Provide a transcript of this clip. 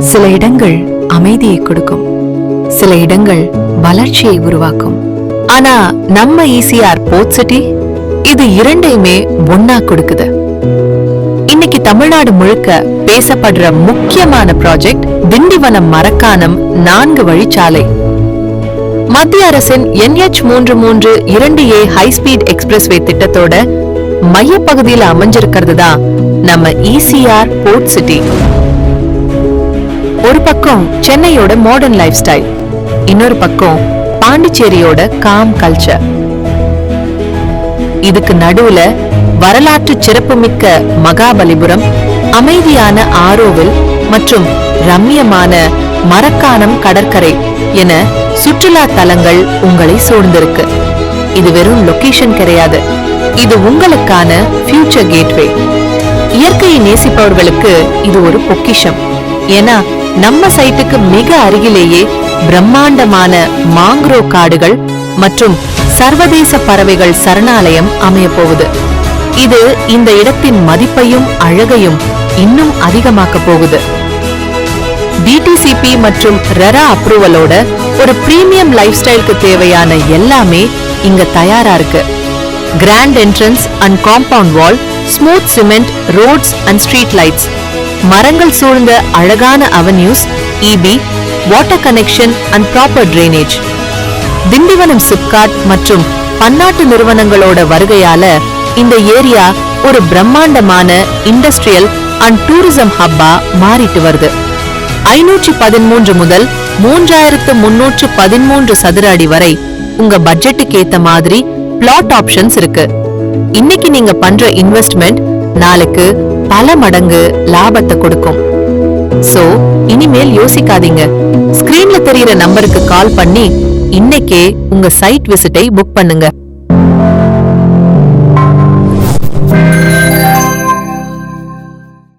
சில இடங்கள் அமைதியை கொடுக்கும், சில இடங்கள் வளர்ச்சியை உருவாக்கும். ஆனா நம்ம ஈசிஆர் போர்ட் சிட்டி இது இரண்டையுமே ஒன்னா கொடுக்குது. இன்னைக்கு தமிழ்நாடு முழுக்க பேசப்படுற முக்கியமான ப்ராஜெக்ட் திண்டிவனம் மரக்காணம் 4 வழிச்சாலை. மத்திய அரசின் NH-33-2A ஹைஸ்பீட் எக்ஸ்பிரஸ்வே திட்டத்தோட மையப்பகுதியில் அமைஞ்சிருக்கிறது தான் நம்ம ஈசிஆர் போர்ட் சிட்டி. ஒரு பக்கம் சென்னையோட மாடர்ன் லைஃப் ஸ்டைல், இன்னொரு பக்கம் பாண்டிச்சேரியோட காம் கல்ச்சர். இதுக்கு நடுவுல வரலாற்று சிறப்புமிக்க மகாபலிபுரம், அமைதியான ஆரோவில் மற்றும் ரம்மியமான மரக்காணம் கடற்கரை என சுற்றுலா தலங்கள் உங்களை சூழ்ந்திருக்கு. இது வெறும் லொகேஷன் கிடையாது, இது உங்களுக்கான ஃபியூச்சர் கேட்வே. இயற்கையை நேசிப்பவர்களுக்கு இது ஒரு பொக்கிஷம். ஏன்னா நம்ம சைட்டுக்கு மிக அருகிலேயே பிரம்மாண்டமான மாங்க்ரோ காடுகள் மற்றும் சர்வதேச பறவைகள் சரணாலயம் அமைய போகுது. இது இந்த இடத்தின் மதிப்பையும் அழகையும் இன்னும் அதிகமாக்க போகுது. டிடிசிபி மற்றும் ரெரா அப்ரூவலோட ஒரு பிரீமியம் லைஃப் ஸ்டைலுக்கு தேவையான எல்லாமே இங்க தயாரா இருக்கு. Grand entrance and compound wall, smooth cement roads and street lights, மரங்கள் சூழ்ந்த அழகான avenues, EB, water connection and proper drainage. Tindivanam SIPCOT மற்றும் பன்னாட்டு நிறுவனங்களோட வருகையால இந்த ஏரியா ஒரு பிரம்மாண்டமான இண்டஸ்ட்ரியல் அண்ட் டூரிசம் ஹப்பா மாறிட்டு வருது. 513 முதல் 3313 சதுர அடி வரை உங்க பட்ஜெட்டுக்கு ஏத்த மாதிரி பிளாட் ஆப்ஷன்ஸ் இருக்கு. இன்னைக்கு நீங்க பண்ற இன்வெஸ்ட்மெண்ட் நாளைக்கு பல மடங்கு லாபத்தை கொடுக்கும். சோ இனிமேல் யோசிக்காதீங்க, ஸ்கிரீன்ல தெரியுற நம்பருக்கு கால் பண்ணி இன்னைக்கே உங்க சைட் விசிட்டை புக் பண்ணுங்க.